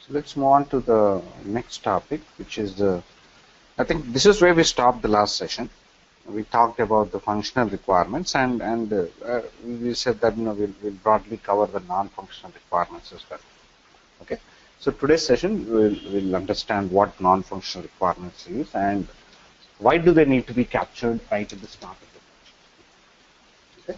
So let's move on to the next topic, which is I think this is where we stopped the last session. We talked about the functional requirements, and we said that we'll broadly cover the non-functional requirements as well. Okay. So today's session we'll understand what non-functional requirements is and why do they need to be captured right at the start of the project. Okay.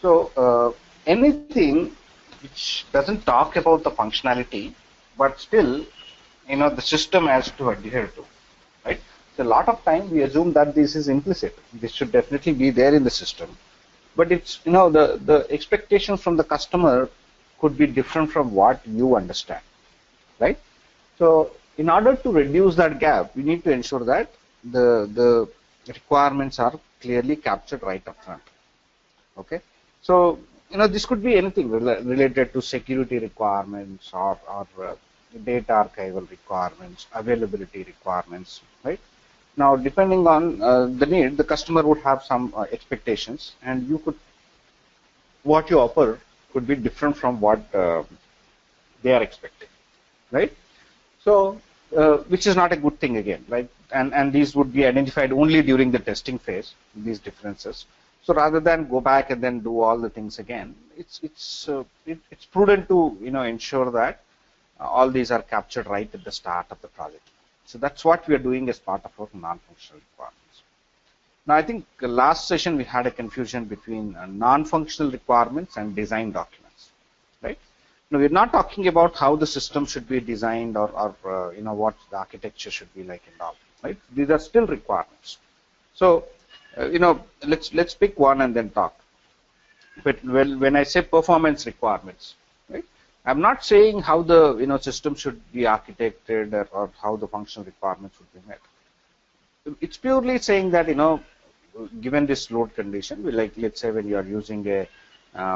So anything which doesn't talk about the functionality, but still, the system has to adhere to, right? So a lot of time we assume that this is implicit. This should definitely be there in the system, but it's the expectations from the customer could be different from what you understand, right? So in order to reduce that gap, we need to ensure that the requirements are clearly captured right up front. Okay, so this could be anything related to security requirements or data archival requirements, availability requirements, right? Now, depending on the need, the customer would have some expectations, and what you offer could be different from what they are expecting, right? So, which is not a good thing again, right? And these would be identified only during the testing phase, these differences. So rather than go back and then do all the things again, it's prudent to ensure that all these are captured right at the start of the project. So that's what we are doing as part of our non-functional requirements. Now I think last session we had a confusion between non-functional requirements and design documents, right? Now we're not talking about how the system should be designed or what the architecture should be like and all, right? These are still requirements. So let's pick one and then talk. But when I say performance requirements, right, I'm not saying how the system should be architected or how the functional requirements should be met. It's purely saying that given this load condition, let's say when you are using a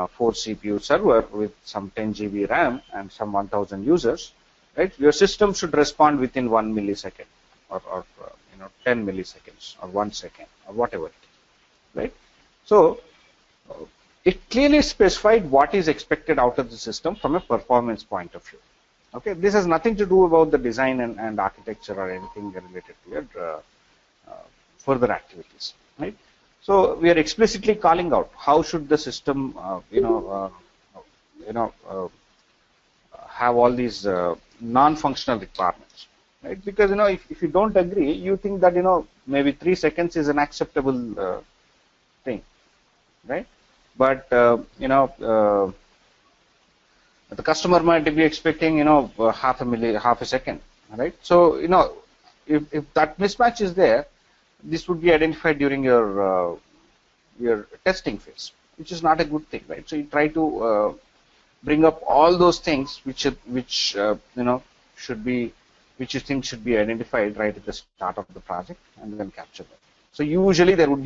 4 CPU server with some 10 GB RAM and some 1000 users, right? Your system should respond within 1 millisecond or 10 milliseconds or 1 second or whatever it is, right? So it clearly specified what is expected out of the system from a performance point of view. Okay, this has nothing to do about the design and architecture or anything related to your further activities, right? So we are explicitly calling out how should the system, have all these non-functional requirements, right? Because if you don't agree, you think that maybe 3 seconds is an acceptable thing, right? But the customer might be expecting half a second, right? So if that mismatch is there, this would be identified during your testing phase, which is not a good thing, right? So you try to bring up all those things which you think should be identified right at the start of the project and then capture them. So usually there would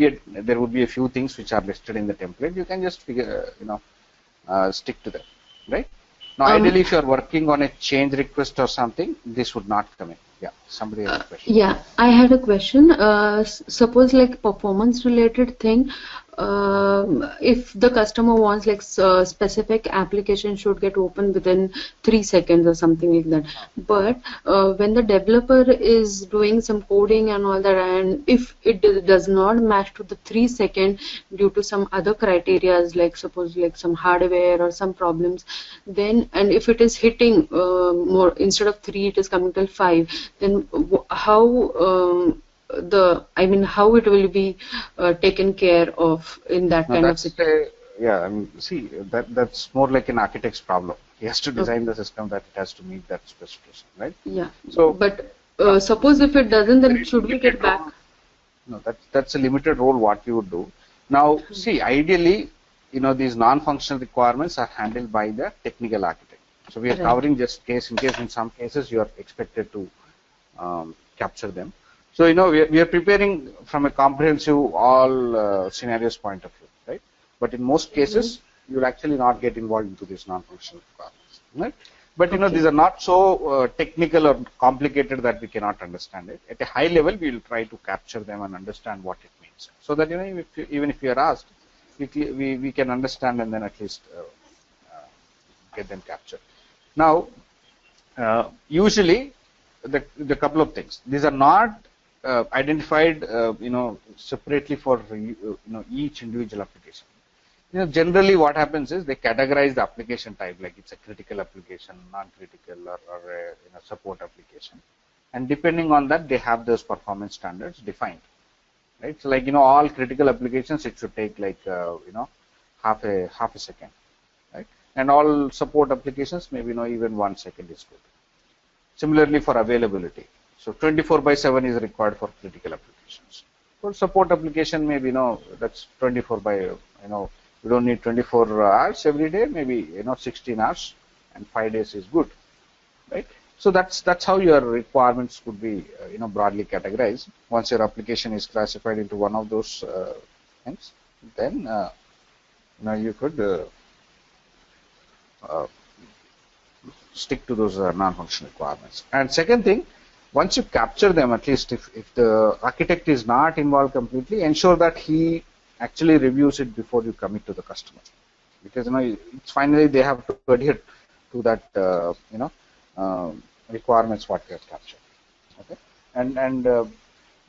be a few things which are listed in the template. You can just stick to them, right? Now, ideally, if you are working on a change request or something, this would not come in. Yeah, somebody has a question. Yeah, I had a question. Suppose like performance related thing, if the customer wants like specific application should get open within 3 seconds or something like that. But when the developer is doing some coding and all that, and if it does not match to the 3 second due to some other criteria, like suppose like some hardware or some problems, then and if it is hitting more instead of 3, it is coming till 5. Then how how it will be taken care of in that kind of situation? Yeah, see, that's more like an architect's problem. He has to design the system that it has to meet that specification, right? Yeah. So, but suppose if it doesn't, then should we get back? No, that's a limited role what you would do. Now, see, ideally, these non-functional requirements are handled by the technical architect. So we are covering just case in case. In some cases, you are expected to capture them. So we are preparing from a comprehensive all scenarios point of view, right? But in most cases, you will actually not get involved into these non-functional requirements, right? But these are not so technical or complicated that we cannot understand it. At a high level, we will try to capture them and understand what it means, so that even if you are asked, we can understand and then at least get them captured. Now, Usually, the couple of things. These are not identified, separately for each individual application. Generally what happens is they categorize the application type, like it's a critical application, non-critical, or a support application, and depending on that they have those performance standards defined, right? So like all critical applications, it should take like half a second, right? And all support applications, maybe even 1 second is good. Similarly for availability, so 24/7 is required for critical applications. For support application, maybe that's 24 by we don't need 24 hours every day, maybe 16 hours, and 5 days is good, right? So that's how your requirements could be broadly categorized. Once your application is classified into one of those things, then you could stick to those non-functional requirements. And second thing, once you capture them, at least if the architect is not involved completely, ensure that he actually reviews it before you commit to the customer, because it's finally they have to adhere to that requirements what they have captured. Okay, and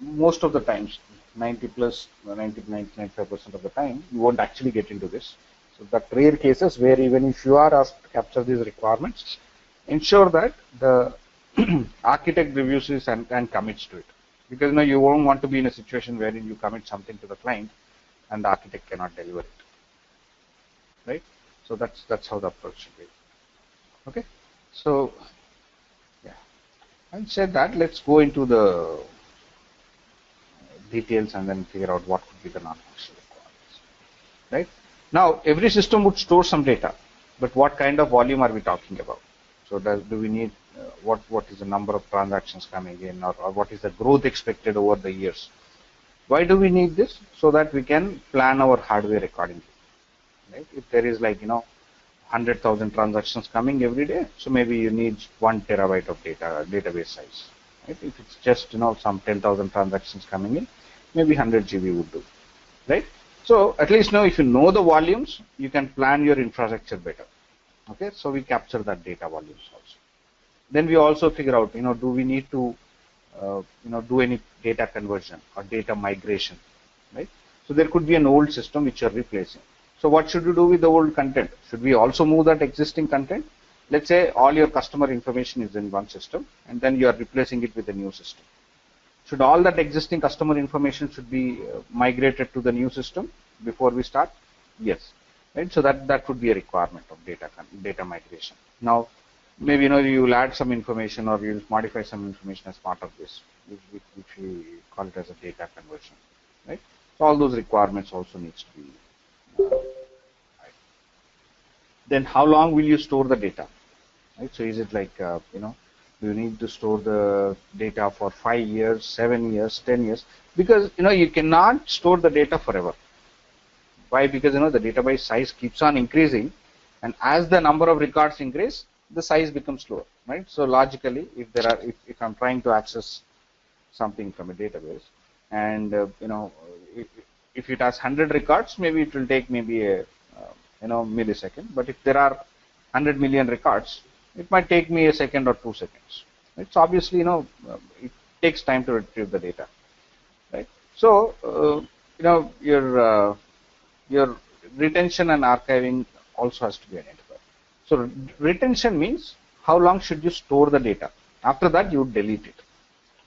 most of the times, 95% of the time, you won't actually get into this. So that rare cases where even if you are asked to capture these requirements, ensure that the architect reviews this and commits to it, because you won't want to be in a situation wherein you commit something to the client and the architect cannot deliver it, right? So that's how the approach should be. Okay, so yeah, having said that, let's go into the details and then figure out what could be the non-functional requirements, right? Now every system would store some data, but what kind of volume are we talking about? So do we need what is the number of transactions coming in, or what is the growth expected over the years? Why do we need this? So that we can plan our hardware accordingly, right? If there is like 100,000 transactions coming every day, so maybe you need 1 terabyte of database size, right? If it's just some 10,000 transactions coming in, maybe 100 GB would do, right? So at least if you know the volumes, you can plan your infrastructure better. Okay, so we capture that data volumes also. Then we also figure out, do we need to do any data conversion or data migration, right? So there could be an old system which you're replacing. So what should you do with the old content? Should we also move that existing content? Let's say all your customer information is in one system, and then you are replacing it with a new system. Should all that existing customer information should be migrated to the new system before we start? Yes, right? So that would be a requirement of data migration. Now, maybe you will add some information or you'll modify some information as part of this, which we call it as a data conversion, right? So all those requirements also needs to be right. Then how long will you store the data, right? So is it like do you need to store the data for 5 years, 7 years, 10 years? Because you cannot store the data forever. Why? Because the database size keeps on increasing, and as the number of records increase, the size becomes lower, right? So logically, if I'm trying to access something from a database, and if it has 100 records, maybe it will take maybe a millisecond. But if there are 100 million records, it might take me a second or 2 seconds. Right? So obviously, it takes time to retrieve the data, right? So your retention and archiving also has to be identified. So retention means how long should you store the data? After that, you delete it.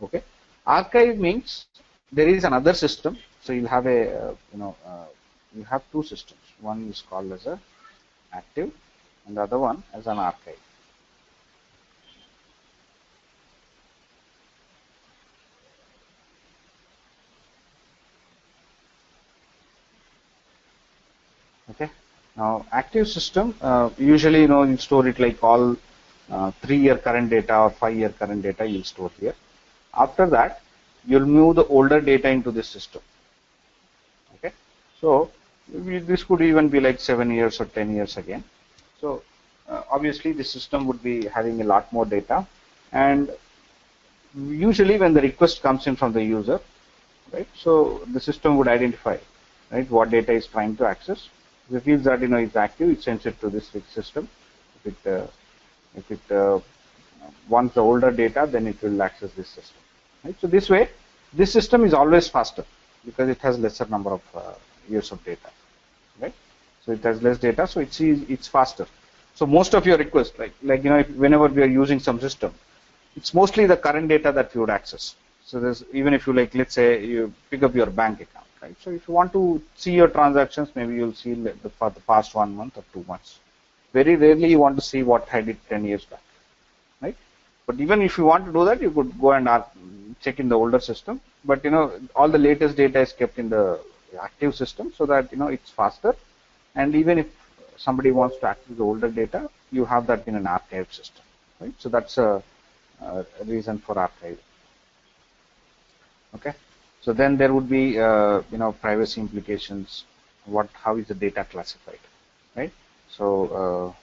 Okay. Archive means there is another system. So you'll have you have two systems. One is called as a active, and the other one as an archive. Okay. Now, active system, usually, you store it like all 3-year current data or 5-year current data you'll store here. After that, you'll move the older data into this system. Okay. So, this could even be like 7 years or 10 years again. So, obviously, the system would be having a lot more data. And usually, when the request comes in from the user, right, so the system would identify, right, what data is trying to access. If it feels that it's active, it sends it to this system. If it wants the older data, then it will access this system. Right? So this way, this system is always faster because it has lesser number of years of data. Right? So it has less data, so it's faster. So most of your requests, like whenever we are using some system, it's mostly the current data that you would access. So there's, even if you let's say you pick up your bank account, right? So if you want to see your transactions, maybe you'll see for the past 1 month or 2 months. Very rarely you want to see what I did 10 years back, right? But even if you want to do that, you could go and check in the older system. But all the latest data is kept in the active system, so that it's faster. And even if somebody wants to access the older data, you have that in an archive system, right? So that's a reason for archiving. Okay, so then there would be privacy implications. How is the data classified, right? So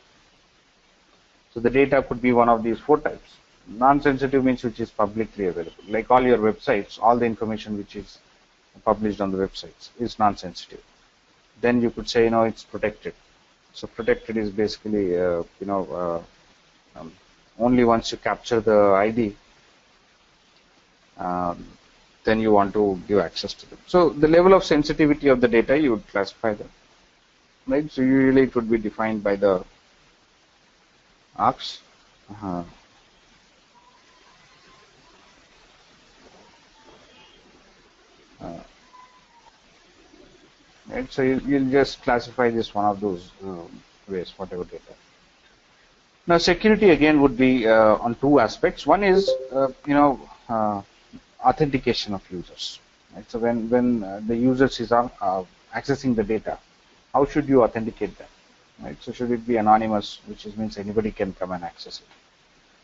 so the data could be one of these 4 types. Non-sensitive means which is publicly available, like all your websites, all the information which is published on the websites is non-sensitive. Then you could say it's protected. So protected is basically only once you capture the ID, then you want to give access to them. So the level of sensitivity of the data, you would classify them, right? So usually it would be defined by the arcs. Right? So you'll just classify this one of those ways, whatever data. Now security again would be on 2 aspects. One is authentication of users. Right? So when the users is accessing the data, how should you authenticate them? Right? So should it be anonymous, which means anybody can come and access it.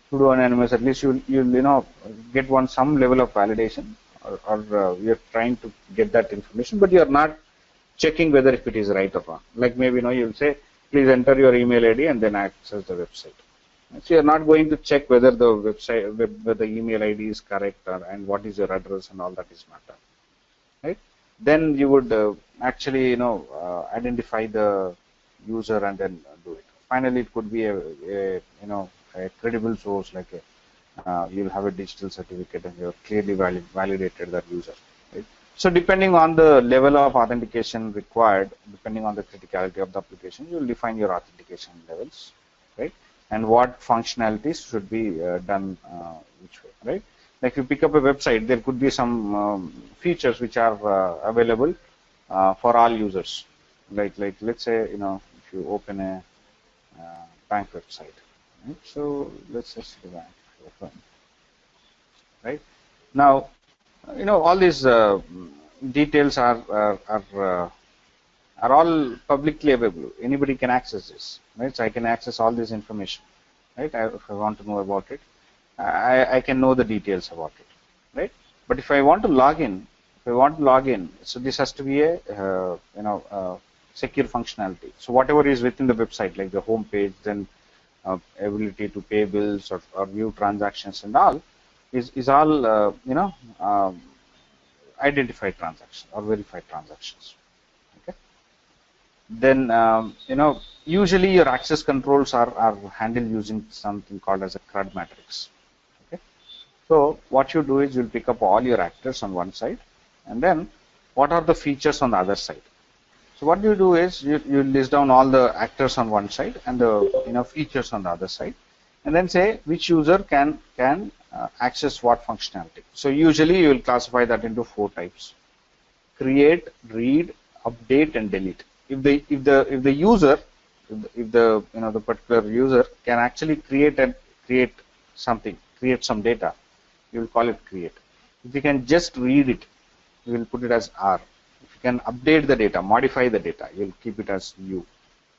To do anonymous, at least you'll get some level of validation, or you're trying to get that information, but you're not checking whether if it is right or wrong. Like maybe you'll say, please enter your email ID and then access the website. So you're not going to check whether the website, whether the email ID is correct, and what is your address and all that is matter, right? Then you would actually identify the user and then do it. Finally, it could be a credible source, like you'll have a digital certificate and you've clearly validated that user, right? So depending on the level of authentication required, depending on the criticality of the application, you'll define your authentication levels, right? And what functionalities should be done which way, right? Like if you pick up a website, there could be some features which are available for all users. Like let's say if you open a bank website, right? So let's just do that. Open. Right now, all these details are all publicly available. Anybody can access this, right? So I can access all this information, right? If I want to know about it, I can know the details about it, right? But if I want to log in, so this has to be a secure functionality. So whatever is within the website, like the home page, then ability to pay bills or view transactions and all, is all identified transactions or verified transactions. Okay. Then usually your access controls are handled using something called as a CRUD matrix. Okay. So what you do is you'll pick up all your actors on one side, and then what are the features on the other side. So what you do is you list down all the actors on one side and the features on the other side, and then say which user can access what functionality. So usually you will classify that into 4 types: create, read, update, and delete. If the user, if the particular user can actually create some data, you will call it create. If you can just read it, you will put it as R. If you can update the data, modify the data, you will keep it as U.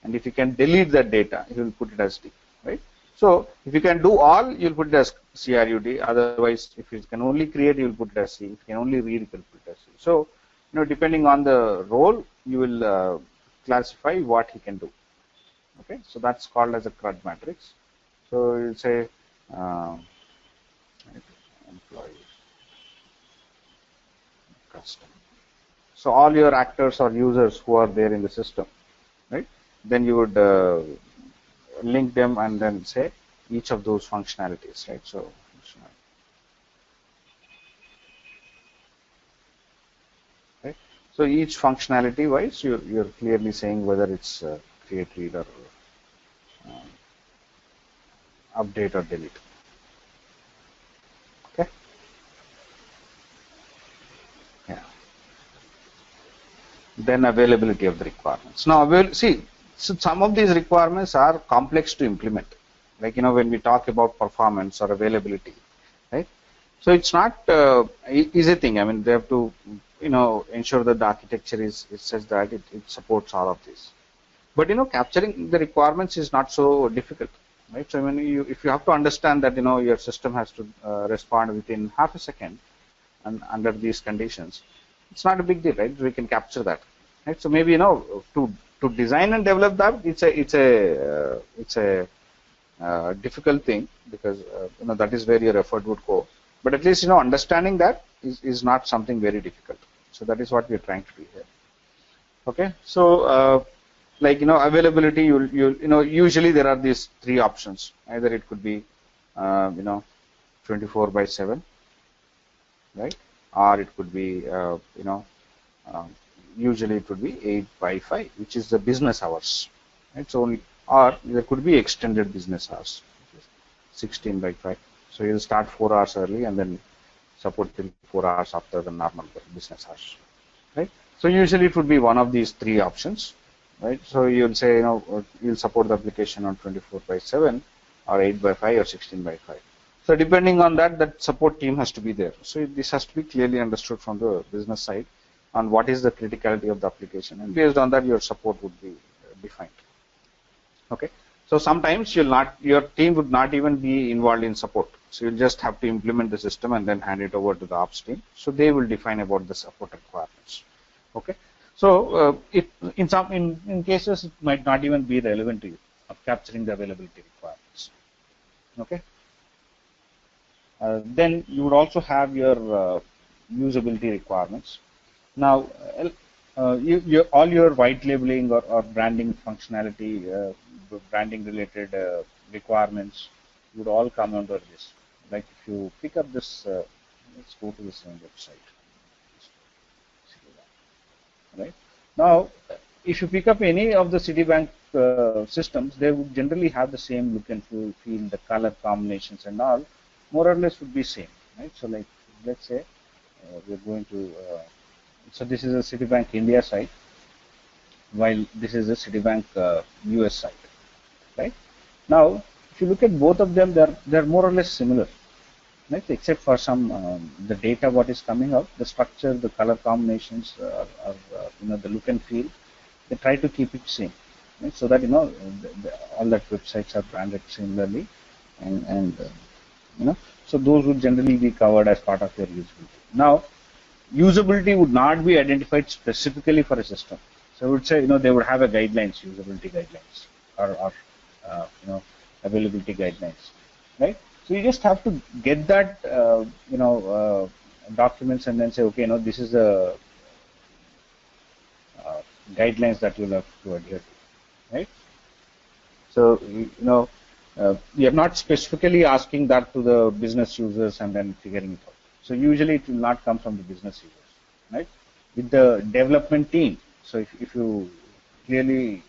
And if you can delete that data, you will put it as D, right? So if you can do all, you'll put it as CRUD. Otherwise, if you can only create, you'll put it as C. If you can only read, you will put it as C. So depending on the role, you will classify what he can do. Okay, so that's called as a CRUD matrix. So you'll say employee custom. So all your actors or users who are there in the system, right? Then you would link them and then say each of those functionalities, right? So right. So each functionality wise, you're clearly saying whether it's create, read, or update or delete. Okay. Yeah. Then availability of the requirements. Now, see, so some of these requirements are complex to implement. Like, when we talk about performance or availability, right? So it's not easy thing. I mean, they have to, ensure that the architecture is such that it supports all of this. But, capturing the requirements is not so difficult, right? So when if you have to understand that, your system has to respond within half a second and under these conditions, it's not a big deal, right? We can capture that, right? So maybe, to design and develop that, it's a difficult thing, because that is where your effort would go. But at least understanding that is not something very difficult. So that is what we are trying to do here. Okay, so like availability, usually there are these three options. Either it could be 24/7, right? Or it could be usually it would be 8/5, which is the business hours, right? So or there could be extended business hours, 16/5. So you'll start 4 hours early and then support till 4 hours after the normal business hours, right? So usually it would be one of these three options, right? So you'll say, you'll support the application on 24/7 or 8/5 or 16/5. So depending on that support team has to be there. So this has to be clearly understood from the business side on what is the criticality of the application, and based on that your support would be defined. Okay. So sometimes your team would not even be involved in support. So you'll just have to implement the system and then hand it over to the ops team. So they will define about the support requirements. Okay. So in cases it might not even be relevant to you of capturing the availability requirements. Okay. Then you would also have your usability requirements. Now, all your white labeling or branding functionality, branding related requirements would all come under this. Like if you pick up this, let's go to the same website. Right now, if you pick up any of the Citibank systems, they would generally have the same look and feel, the color combinations and all, more or less would be same, right? So like, let's say we're going to, so this is a Citibank India site, while this is a Citibank US site, right? Now, if you look at both of them, they're more or less similar, right? Except for some the data what is coming out, the structure, the color combinations, the look and feel, they try to keep it same, right? So that all that websites are branded similarly, and so those would generally be covered as part of your usability. Now, usability would not be identified specifically for a system. So I would say they would have a guidelines, usability guidelines, or availability guidelines, right? So you just have to get that documents and then say, okay, this is the guidelines that you'll have to adhere to, right? So we are not specifically asking that to the business users and then figuring it out. So usually it will not come from the business users, right? With the development team. So if you clearly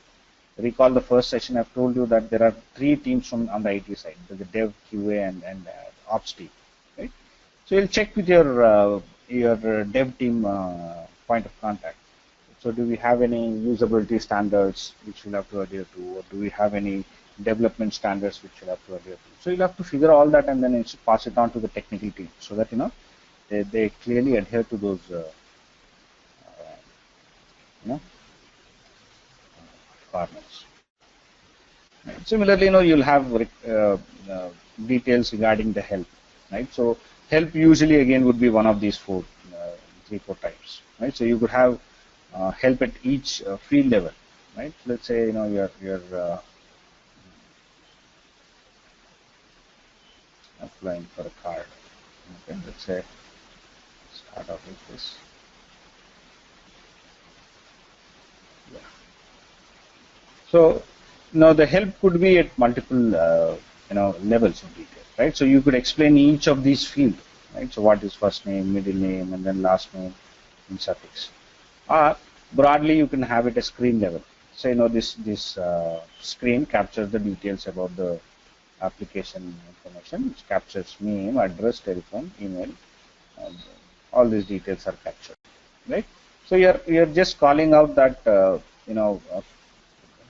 recall the first session, I've told you that there are three teams on the IT side: the dev, QA, and ops team, right? So you'll check with your dev team point of contact. So do we have any usability standards which we'll have to adhere to, or do we have any development standards which you'll have to adhere to? So you'll have to figure all that and then pass it on to the technical team, so that they clearly adhere to those requirements. Right. Similarly, you'll have details regarding the help, right? So help usually again would be one of these three, four types, right? So you could have help at each field level, right? Let's say you're applying for a card. Okay, let's say start off with this. Yeah. So now the help could be at multiple levels of detail, right? So you could explain each of these fields, right? So what is first name, middle name, and then last name in suffix. Or broadly, you can have it a screen level. So this screen captures the details about the application information, which captures name, address, telephone, email. All these details are captured, right? So you're just calling out that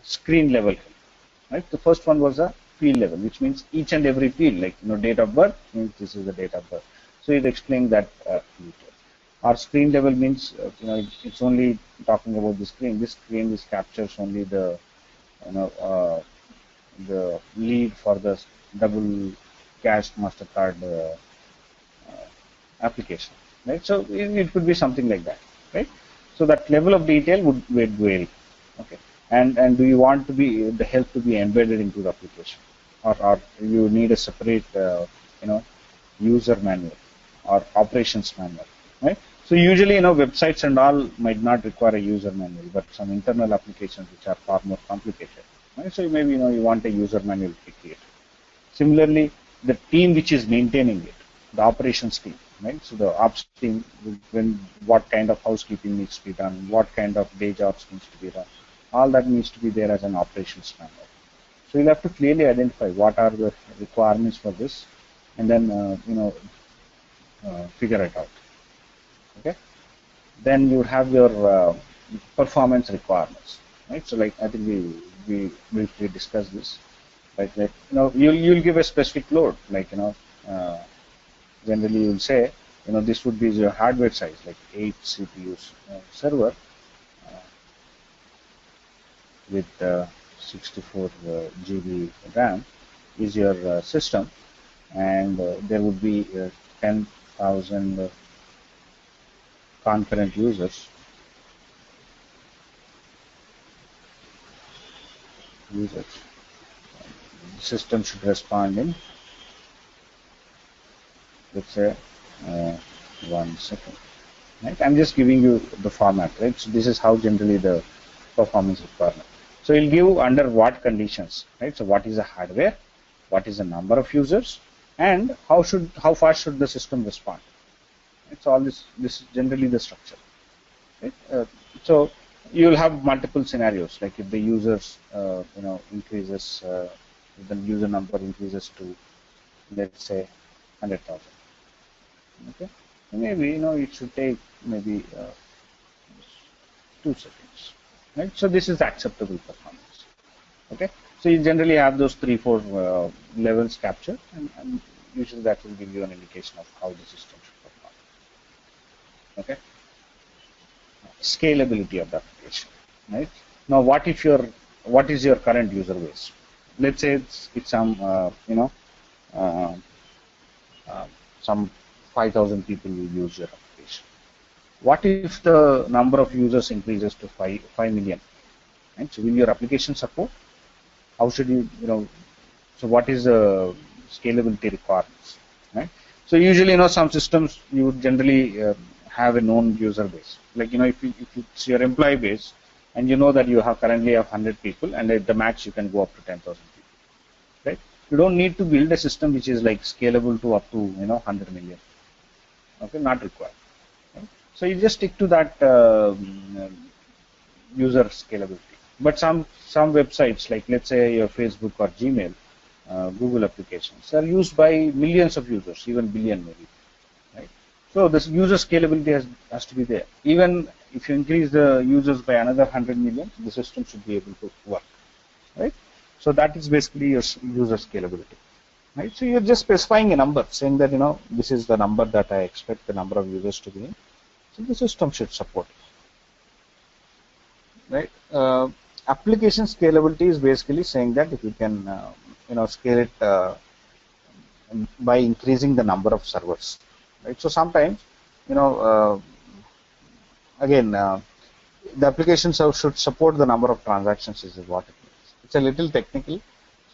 screen level, right? The first one was a field level, which means each and every field, like date of birth means this is the date of birth. So you're explaining that detail. Our screen level means it's only talking about the screen. This screen captures only the the lead for the double cash Mastercard application, right? So it could be something like that, right? So that level of detail would vary, okay? And do you want to be the help to be embedded into the application, or you need a separate user manual or operations manual, right? So usually websites and all might not require a user manual, but some internal applications which are far more complicated, right? So maybe you want a user manual to be created. Similarly, the team which is maintaining it, the operations team, right? So the ops team, what kind of housekeeping needs to be done, what kind of day jobs needs to be done, all that needs to be there as an operations manual. So you'll have to clearly identify what are the requirements for this, and then figure it out. Okay. Then you have your performance requirements, right? So like I think we briefly discussed this. Like you'll give a specific load, like generally you'll say this would be your hardware size, like 8 CPUs server with 64 GB RAM is your system, and there would be 10,000 concurrent users. The system should respond in, let's say, 1 second. Right? I'm just giving you the format, right? So this is how generally the performance requirement. So you'll give under what conditions, right? So what is the hardware, what is the number of users, and how fast should the system respond? It's all this is generally the structure, right? So you'll have multiple scenarios, like if the users increases, if the user number increases to, let's say, 100,000. Okay, maybe it should take maybe 2 seconds, right? So this is acceptable performance. Okay, so you generally have those 3-4 levels captured, and usually that will give you an indication of how the system should perform. Okay, scalability of the application, right? Now, what is your current user base? Let's say it's some some 5,000 people will use your application. What if the number of users increases to 5 million? Right? So will your application support? How should so what is the scalability requirements? Right? So usually, some systems you would generally have a known user base. Like if it's your employee base, and that you currently have 100 people, and at the max you can go up to 10,000 people. Right? You don't need to build a system which is like scalable to up to 100 million. Okay, not required. Right? So you just stick to that user scalability. But some websites, like let's say your Facebook or Gmail, Google applications, are used by millions of users, even billion maybe. Right? So this user scalability has to be there. Even if you increase the users by another 100 million, the system should be able to work. Right? So that is basically your user scalability. Right? So you're just specifying a number, saying that this is the number that I expect the number of users to be in. So the system should support it. Right? Application scalability is basically saying that if you can scale it by increasing the number of servers. Right? So sometimes again the application should support the number of transactions is what it means. It's a little technical.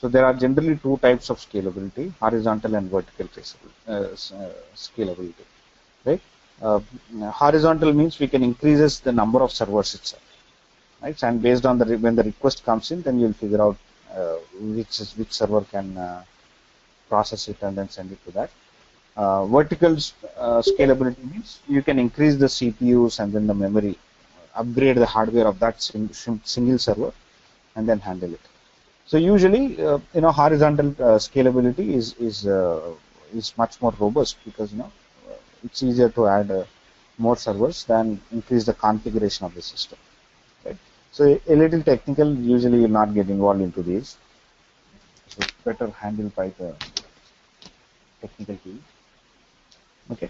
So there are generally 2 types of scalability: horizontal and vertical scalability. Right? Horizontal means we can increase the number of servers itself. Right? And based on when the request comes in, then you'll figure out which server can process it and then send it to that. Vertical scalability means you can increase the CPUs and then the memory, upgrade the hardware of that single server, and then handle it. So usually, horizontal scalability is much more robust because it's easier to add more servers than increase the configuration of the system. Right? So a little technical. Usually, you'll not get involved into these. So it's better handled by the technical team. Okay.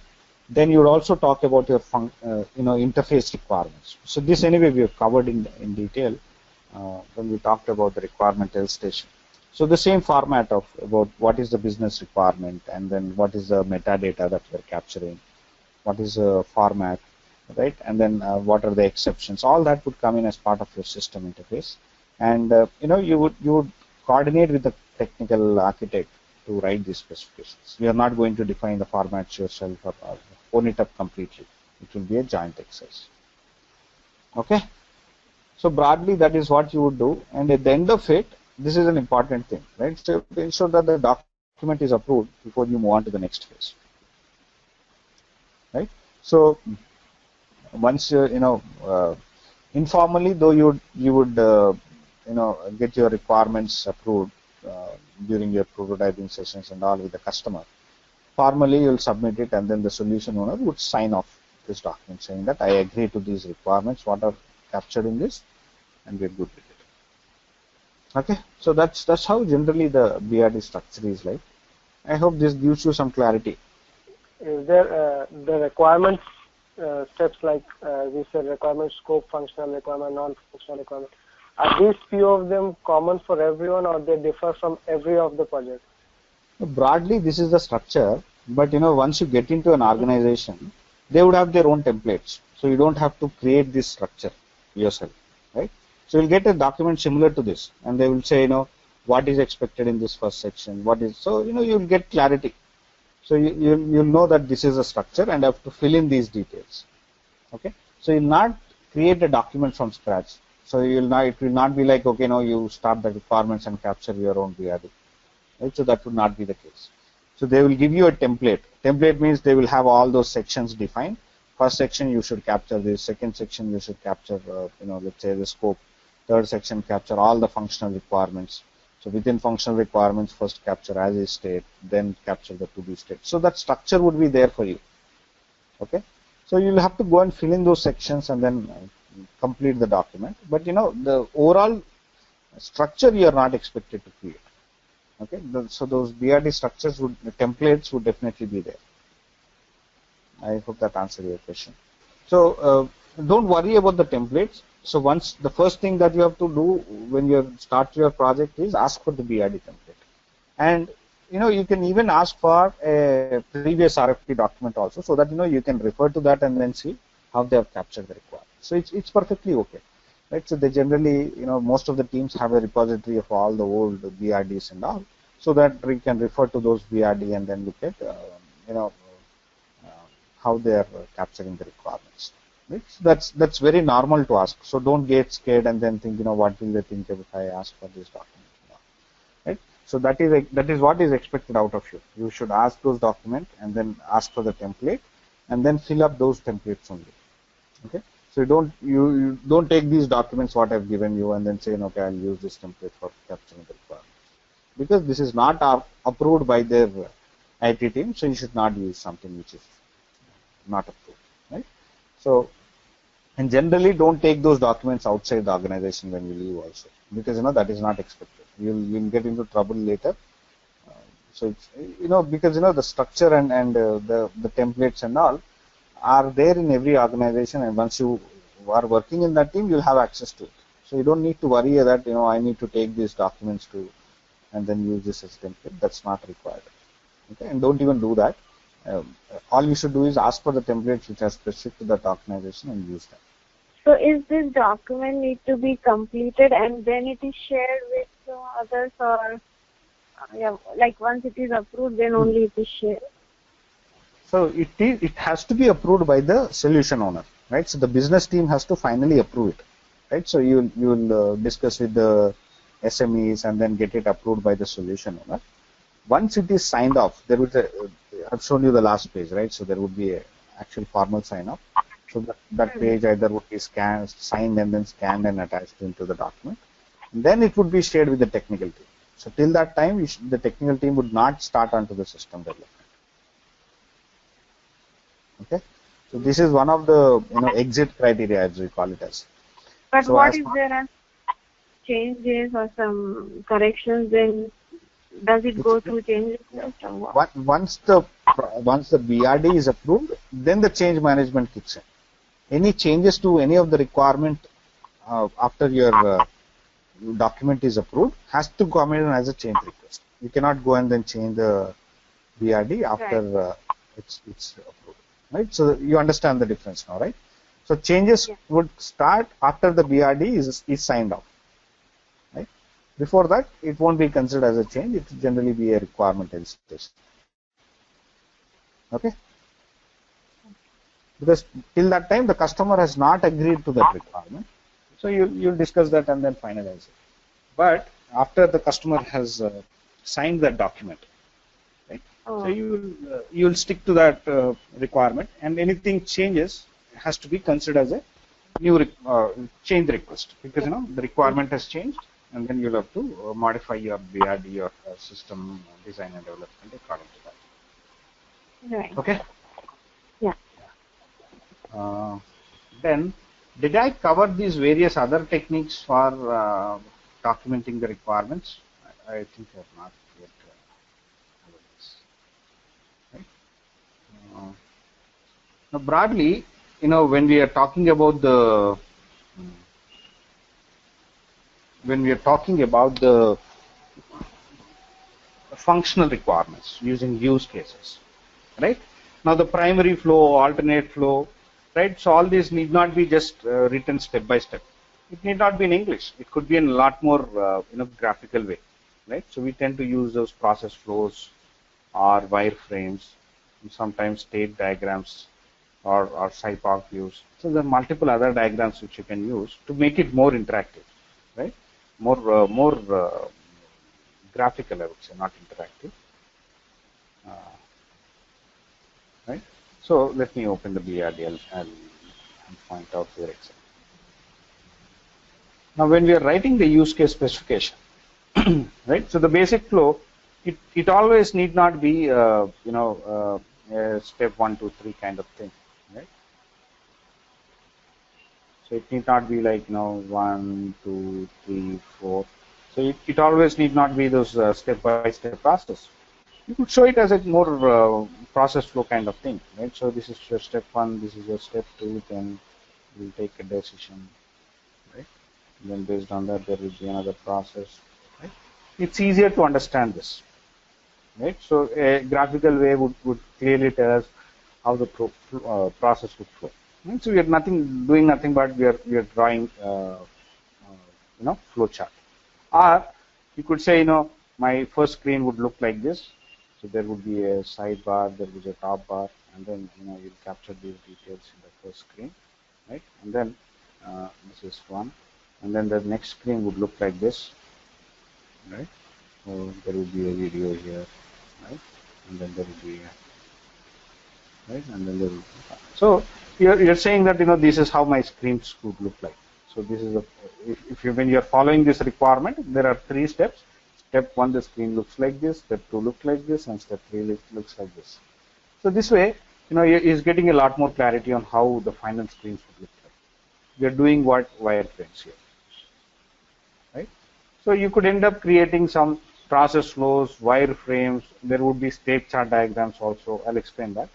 Then you would also talk about your interface requirements. So this anyway we have covered in detail when we talked about the requirement illustration. So the same format of about what is the business requirement and then what is the metadata that we're capturing, what is the format, right? And then what are the exceptions? All that would come in as part of your system interface, and you would coordinate with the technical architect to write these specifications. You are not going to define the formats yourself or own it up completely. It will be a joint exercise. Okay. So broadly, that is what you would do, and at the end of it, this is an important thing, right? So ensure that the document is approved before you move on to the next phase, right? So once informally, though you would get your requirements approved during your prototyping sessions and all with the customer. Formally, you'll submit it, and then the solution owner would sign off this document saying that I agree to these requirements, what are captured in this, and we're good with it. Okay, so that's how generally the BRD structure is like. I hope this gives you some clarity. Is there the requirements steps like we said, requirement scope, functional requirement, non-functional requirement? Are these few of them common for everyone, or they differ from every of the projects? Broadly, this is the structure, but once you get into an organization, they would have their own templates, so you don't have to create this structure yourself, right? So you'll get a document similar to this, and they will say, what is expected in this first section, what is, so you'll get clarity. So you'll know that this is a structure and have to fill in these details. Okay, so you'll not create a document from scratch. So it will not be like, okay, you start the requirements and capture your own BRD. Right? So that would not be the case. So they will give you a template. Template means they will have all those sections defined. First section you should capture this. Second section you should capture, let's say the scope. Third section capture all the functional requirements. So within functional requirements, first capture as is state, then capture the to be state. So that structure would be there for you. Okay. So you'll have to go and fill in those sections and then complete the document. But the overall structure you are not expected to create. Okay, so those BRD structures templates would definitely be there. I hope that answered your question. So don't worry about the templates. So once the first thing that you have to do when you start your project is ask for the BRD template, and you can even ask for a previous RFP document also, so that you can refer to that and then see how they have captured the requirement. So it's perfectly okay. Right, so they generally, most of the teams have a repository of all the old BRDs and all, so that we can refer to those BRD and then look at, how they are capturing the requirements. Right? So that's very normal to ask. So don't get scared and then think, what will they think if I ask for this document? Right? So that is what is expected out of you. You should ask those documents and then ask for the template, and then fill up those templates only. Okay. So you don't take these documents what I've given you and then say, okay, I'll use this template for capturing the requirements, because this is not approved by their IT team. So you should not use something which is not approved, right? So, and generally don't take those documents outside the organization when you leave also, because that is not expected. You'll get into trouble later. So it's, because the structure and the templates and all are there in every organization, and once you are working in that team, you'll have access to it. So you don't need to worry that I need to take these documents and then use this as template. That's not required. Okay, and don't even do that. All you should do is ask for the templates which are specific to that organization and use them. So is this document need to be completed and then it is shared with others, or like once it is approved, then only it is shared? So it has to be approved by the solution owner, right? So the business team has to finally approve it, right? So you'll discuss with the SMEs and then get it approved by the solution owner. Once it is signed off, there would I've shown you the last page, right? So there would be a actual formal sign off. So that page either would be scanned, signed, and then scanned and attached into the document. And then it would be shared with the technical team. So till that time, the technical team would not start onto the system development. Okay. So this is one of the exit criteria, as we call it as. But So what as if there are changes or some corrections? Then does it go through change request or what? Once the BRD is approved, then the change management kicks in. Any changes to any of the requirement after your document is approved has to come in as a change request. You cannot go and then change the BRD after it's approved, right? So you understand the difference now, right? So changes would start after the BRD is signed off, right? Before that, it won't be considered as a change. It will generally be a requirement elicitation. Okay? Because till that time, the customer has not agreed to that requirement. So you'll discuss that and then finalize it. But after the customer has signed that document, right? So you'll stick to that requirement, and anything changes has to be considered as a new change request, because the requirement has changed, and then you'll have to modify your BRD or system design and development according to that. Right. Okay. Yeah. Then, did I cover these various other techniques for documenting the requirements? I think I have not yet covered this. Right? Now, broadly, when we are talking about the functional requirements using use cases, right? Now, the primary flow, alternate flow, right? So all these need not be just written step by step. It need not be in English. It could be in a lot more graphical way, right? So we tend to use those process flows or wireframes, and sometimes state diagrams or SciPoc views. So there are multiple other diagrams which you can use to make it more interactive, right? More graphical, I would say, not interactive. Right? So let me open the BRD and point out here exactly. Now, when we are writing the use case specification, right? So the basic flow, it always need not be a step 1, 2, 3 kind of thing, right? So it need not be like 1, 2, 3, 4. So it always need not be those step by step process. You could show it as a more process flow kind of thing, right? So this is your step 1, this is your step 2, then we'll take a decision, right? And then based on that, there will be another process, right? It's easier to understand this, right? So a graphical way would clearly tell us how the process would flow. Right? So we are doing nothing but we are drawing, flow chart. Or you could say, my first screen would look like this. So there would be a sidebar, there is a top bar, and then you'll capture these details in the first screen, right? And then this is one, and then the next screen would look like this, right? So there would be a video here, right? And then there would be right, and then there will be. So you're saying that this is how my screens would look like. So this is when you're following this requirement, there are 3 steps. Step 1, the screen looks like this. Step 2 looks like this, and step 3 looks like this. So this way, is getting a lot more clarity on how the final screens would look like. We are doing what wireframes here, right? So you could end up creating some process flows, wireframes. There would be Statechart diagrams also. I'll explain that,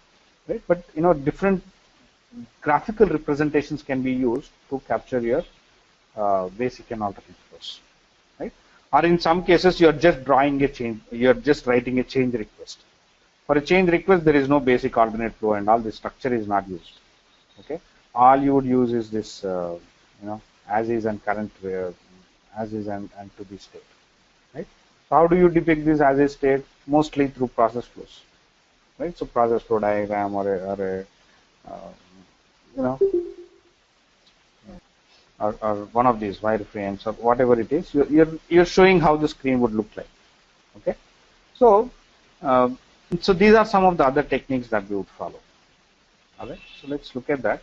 right? But different graphical representations can be used to capture your basic and alternate flows, right? Or in some cases, you're just drawing a change, you're just writing a change request. For a change request, there is no basic alternate flow and all the structure is not used. Okay, all you would use is this, as is and current, as is and to be state, right? So how do you depict this as is state? Mostly through process flows, right? So process flow diagram or one of these wireframes or whatever it is, you're showing how the screen would look like. Okay, So, so these are some of the other techniques that we would follow. All right. So let's look at that.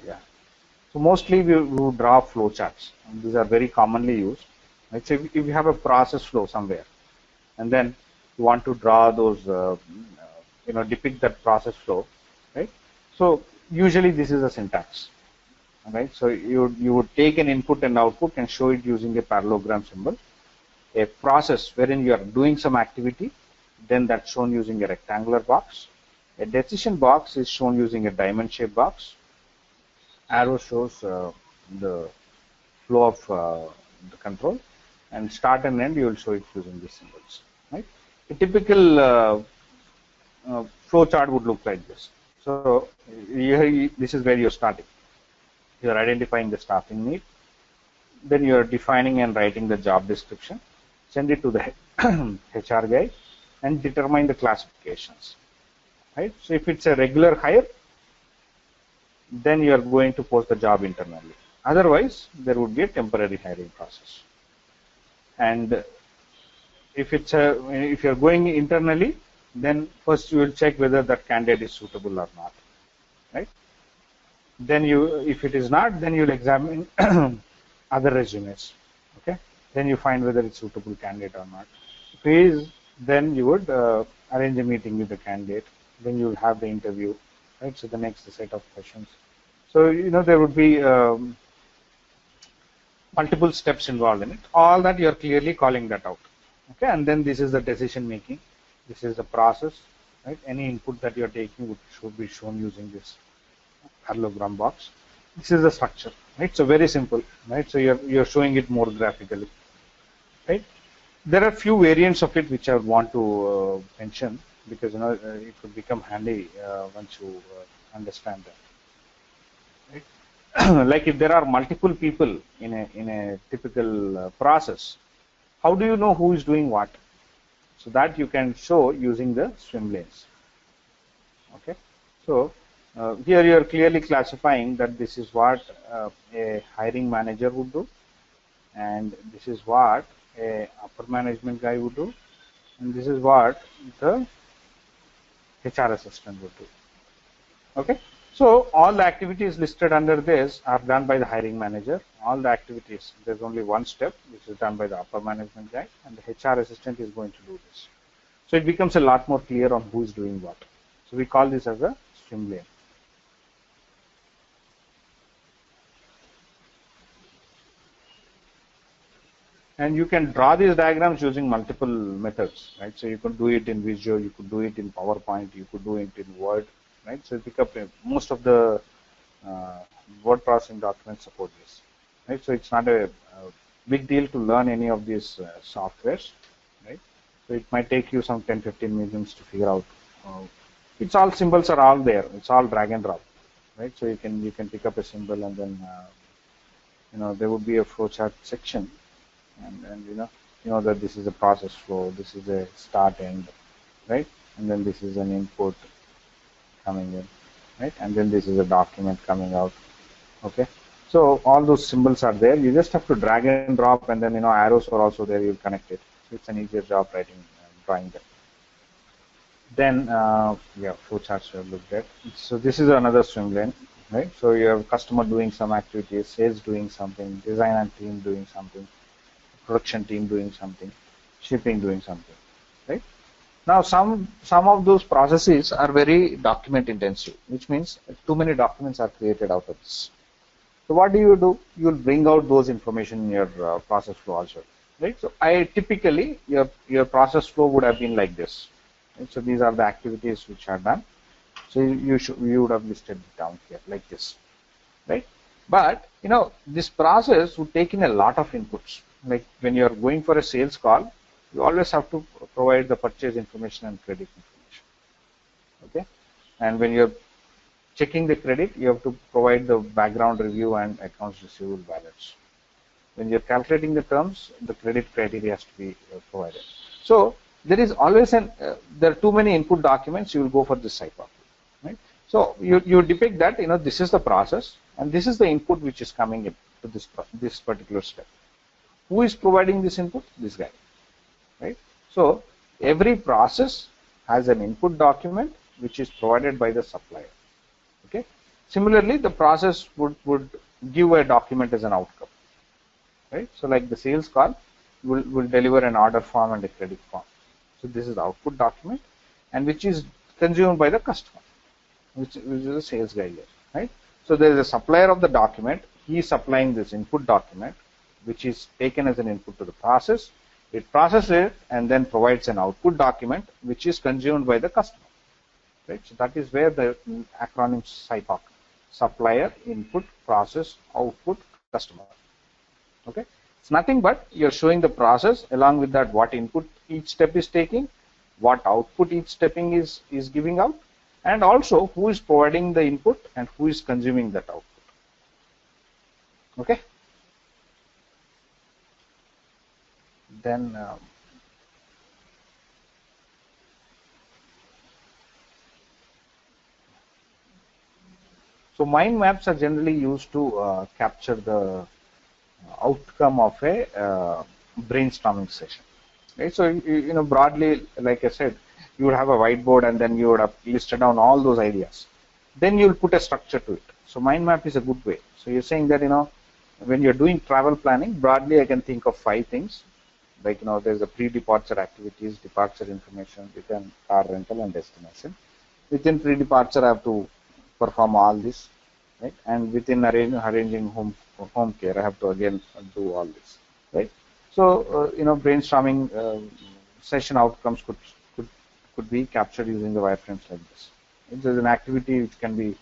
Yeah. So mostly we would draw flowcharts. These are very commonly used. Right. So if you have a process flow somewhere, and then you want to draw those, depict that process flow, right? So usually this is a syntax. All right. So you would take an input and output and show it using a parallelogram symbol. A process wherein you are doing some activity, then that's shown using a rectangular box. A decision box is shown using a diamond-shaped box. Arrow shows the flow of the control, and start and end you will show it using these symbols. Right? A typical flow chart would look like this. So this is where you're starting. You're identifying the staffing need. Then you're defining and writing the job description. Send it to the HR guy and determine the classifications. Right? So if it's a regular hire, then you are going to post the job internally. Otherwise, there would be a temporary hiring process. And if you're going internally, then first you will check whether that candidate is suitable or not. Right? Then if it is not, then you'll examine other resumes. Okay? Then you find whether it's suitable candidate or not. If it is, then you would arrange a meeting with the candidate. Then you will have the interview. Right? So the next set of questions. So there would be multiple steps involved in it. All that you are clearly calling that out. Okay, and then this is the decision making. This is the process. Right? Any input that you are taking should be shown using this parallelogram box. This is the structure. Right? So very simple. Right? So you're showing it more graphically. Right? There are few variants of it which I would want to mention, because it would become handy once you understand that. Right? Like if there are multiple people in a typical process, how do you know who is doing what? So that you can show using the swim lanes. Okay. So here you are clearly classifying that this is what a hiring manager would do, and this is what a upper management guy would do, and this is what the HR assistant would do. Okay. So all the activities listed under this are done by the hiring manager. All the activities, there's only one step which is done by the upper management guy, and the HR assistant is going to do this. So it becomes a lot more clear on who is doing what. So we call this as a swim lane. And you can draw these diagrams using multiple methods, right? So you could do it in Visio, you could do it in PowerPoint, you could do it in Word, right? So pick up most of the word processing documents support this, right? So it's not a big deal to learn any of these softwares, right? So it might take you some 10-15 minutes to figure out. It's all symbols are all there. It's all drag and drop, right? So you can pick up a symbol, and then there would be a flowchart section, and you know that this is a process flow, this is a start end, right? And then this is an input coming in, right? And then this is a document coming out. Okay, so all those symbols are there. You just have to drag and drop, and then arrows are also there. You'll connect it. So it's an easier job drawing them. Then flowcharts we have looked at. So this is another swim lane, right? So you have customer doing some activities, sales doing something, design and team doing something, production team doing something, shipping doing something, right? Now some of those processes are very document intensive, which means too many documents are created out of this. So what do? You will bring out those information in your process flow also, right? So typically your process flow would have been like this. Right? So these are the activities which are done. So you would have listed it down here like this, right? But this process would take in a lot of inputs. Like when you are going for a sales call, you always have to provide the purchase information and credit information. Okay, and when you're checking the credit, you have to provide the background review and accounts receivable balance. When you're calculating the terms, the credit criteria has to be provided. So there is always there are too many input documents. You will go for this type of thing, right? So you depict that this is the process, and this is the input which is coming in to this particular step. Who is providing this input? This guy, right? So Every process has an input document which is provided by the supplier. Okay. Similarly, the process would give a document as an outcome. Right. So like the sales call will deliver an order form and a credit form. So this is the output document, and which is consumed by the customer, which is a sales guy here, right? So there is a supplier of the document. He is supplying this input document, which is taken as an input to the process. It processes it and then provides an output document, which is consumed by the customer, right? So that is where the acronym SIPOC, supplier, input, process, output, customer. Okay, it's nothing but you're showing the process, along with that what input each step is taking, what output each stepping is giving out, and also who is providing the input and who is consuming that output. Okay. Then so mind maps are generally used to capture the outcome of a brainstorming session, right? So you know, broadly, like I said, you would have a whiteboard and then you would have listed down all those ideas. Then you'll put a structure to it. So mind map is a good way. So you're saying that, you know, when you're doing travel planning, broadly I can think of 5 things. Like, you know, there's a pre-departure activities, departure information, return, car rental, and destination. Within pre-departure, I have to perform all this, right? And within arranging home care, I have to again do all this, right? So you know, brainstorming session outcomes could be captured using the wireframes like this. There's an activity which can be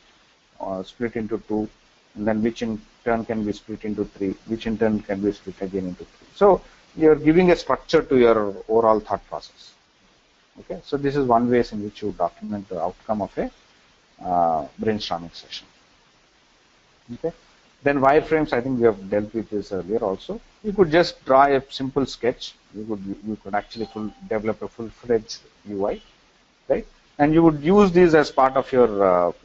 split into 2, and then which in turn can be split into 3, which in turn can be split again into 3. So you're giving a structure to your overall thought process. Okay, so this is one way in which you document the outcome of a brainstorming session. Okay, then wireframes, I think we have dealt with this earlier also. You could just draw a simple sketch. You could actually develop a full-fledged UI, right? And you would use these as part of your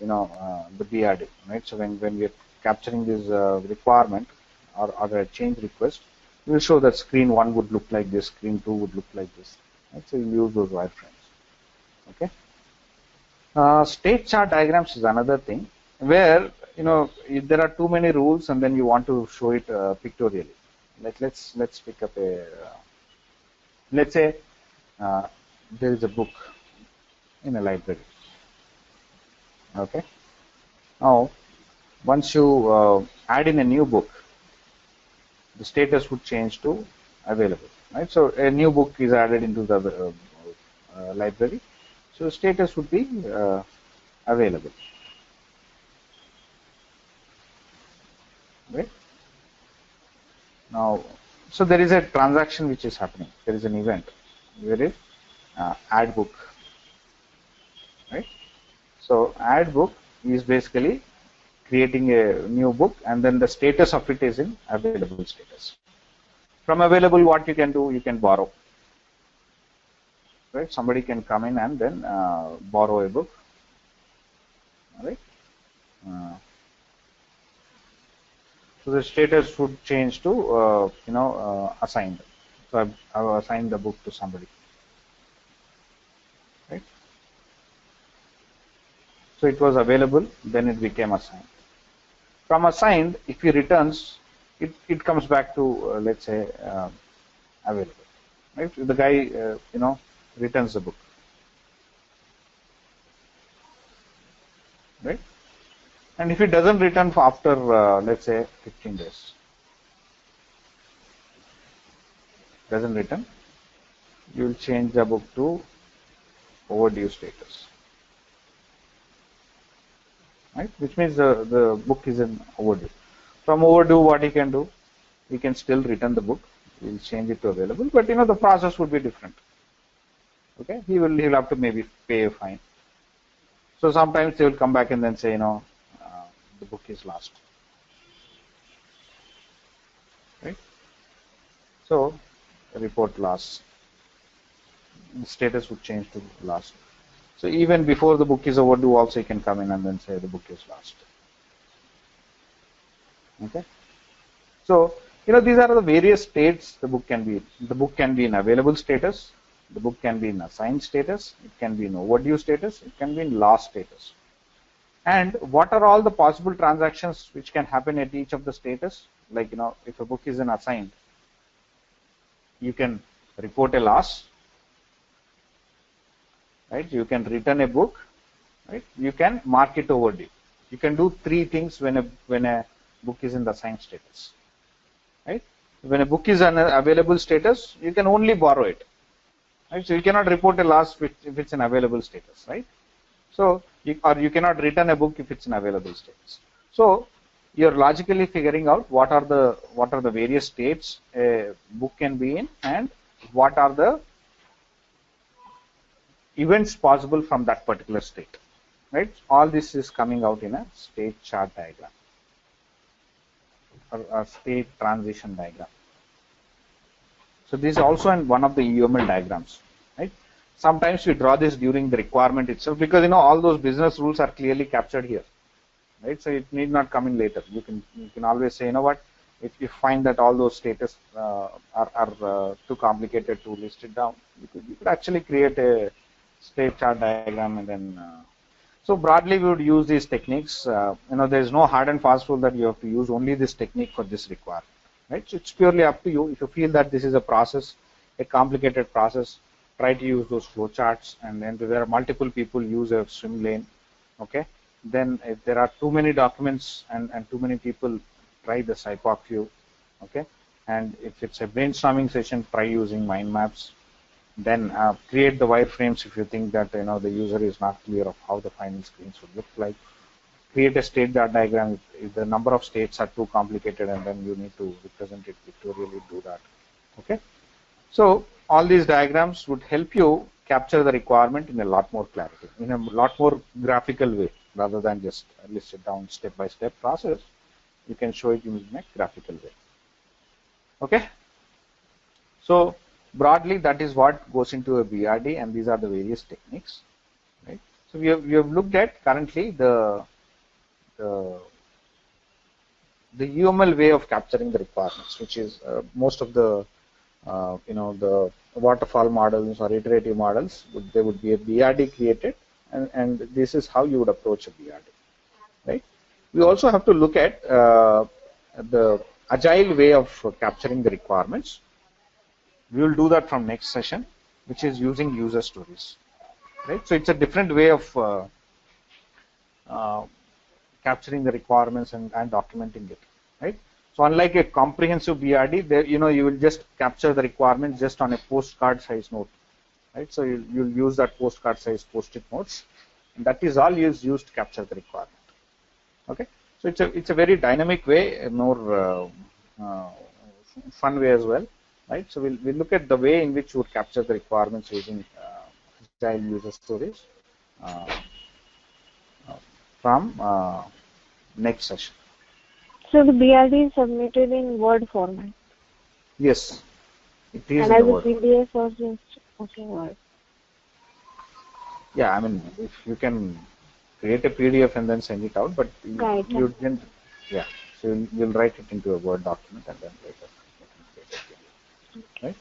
the BRD, right? So when we are capturing this requirement or a change request, we will show that screen 1 would look like this, screen 2 would look like this. Right? So you use those wireframes. Okay. State chart diagrams is another thing where, you know, if there are too many rules and then you want to show it pictorially. Like let's pick up a let's say there is a book in a library. Okay. Now, once you add in a new book, the status would change to available, right? So a new book is added into the library, so status would be available, right? Now, so there is a transaction which is happening. There is an event where if add book, right? So add book is basically creating a new book, and then the status of it is in available status. From available, what you can do, you can borrow, right? Somebody can come in and then borrow a book, right? So the status would change to assigned. So I've assigned the book to somebody, right? So it was available, then it became assigned. From assigned, if he returns, it comes back to let's say available, right? The guy returns the book, right? And if it doesn't return after let's say 15 days, doesn't return, you will change the book to overdue status, right? Which means the book is in overdue. From overdue, what he can do, he can still return the book. He will change it to available, but the process would be different. Okay, he'll have to maybe pay a fine. So sometimes they will come back and then say, the book is lost, right? So report lost. The status would change to lost. So even before the book is overdue, also you can come in and then say the book is lost. Okay. So these are the various states the book can be. The book can be in available status. The book can be in assigned status, it can be in overdue status, it can be in lost status. And what are all the possible transactions which can happen at each of the status? Like, if a book is in assigned, you can report a loss, right? You can return a book, right? You can mark it overdue. You can do three things when a book is in the assigned status, right? When a book is an available status, you can only borrow it, right? So you cannot report a loss if it's an available status, right? So you cannot return a book if it's an available status. So you're logically figuring out what are the various states a book can be in and what are the events possible from that particular state, right? All this is coming out in a state chart diagram or a state transition diagram. So this is also in one of the UML diagrams, right? Sometimes we draw this during the requirement itself because all those business rules are clearly captured here, right? So it need not come in later. You can always say, what, if you find that all those status are too complicated to list it down, you could actually create a state chart diagram and then. So broadly, we would use these techniques. There is no hard and fast rule that you have to use only this technique for this requirement, right? So it's purely up to you. If you feel that this is a process, a complicated process, try to use those flow charts, and then if there are multiple people, use a swim lane, okay? Then if there are too many documents and too many people, try the SIPOC view, okay? And if it's a brainstorming session, try using mind maps. Then create the wireframes if you think that the user is not clear of how the final screens would look like. Create a state chart diagram if the number of states are too complicated, and then you need to represent it pictorially, do that, okay? So all these diagrams would help you capture the requirement in a lot more clarity, in a lot more graphical way, rather than just list it down step-by-step process. You can show it in a graphical way. Okay? So broadly, that is what goes into a BRD, and these are the various techniques, right? So we have looked at currently the UML way of capturing the requirements, which is most of the the waterfall models or iterative models, there would be a BRD created, and this is how you would approach a BRD, right? We also have to look at the agile way of capturing the requirements. We will do that from next session, which is using user stories, right? So it's a different way of capturing the requirements and documenting it, right? So unlike a comprehensive BRD, there you will just capture the requirements just on a postcard size note, right? So you'll use that postcard size post-it notes, and that is all used to capture the requirement. Okay, so it's a very dynamic way, a more fun way as well, right? So we'll look at the way in which you would capture the requirements using agile user stories from next session. So the BRD is submitted in Word format. Yes, it is. And as a PDF or just Word. Yeah, I mean, if you can create a PDF and then send it out, but you didn't. Yeah, so you'll write it into a Word document and then later, right?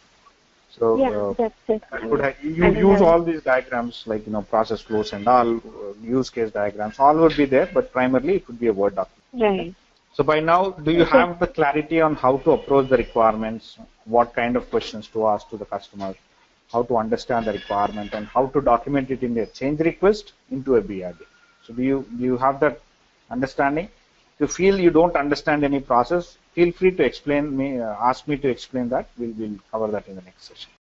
So yeah, that's it. You use all these diagrams like process flows and all use case diagrams. All would be there, but primarily it would be a Word document. Right. So by now, do you have the clarity on how to approach the requirements, what kind of questions to ask to the customer, how to understand the requirement, and how to document it in a change request into a BRD? So do you have that understanding? If you feel you don't understand any process, feel free to ask me to explain that. We'll cover that in the next session.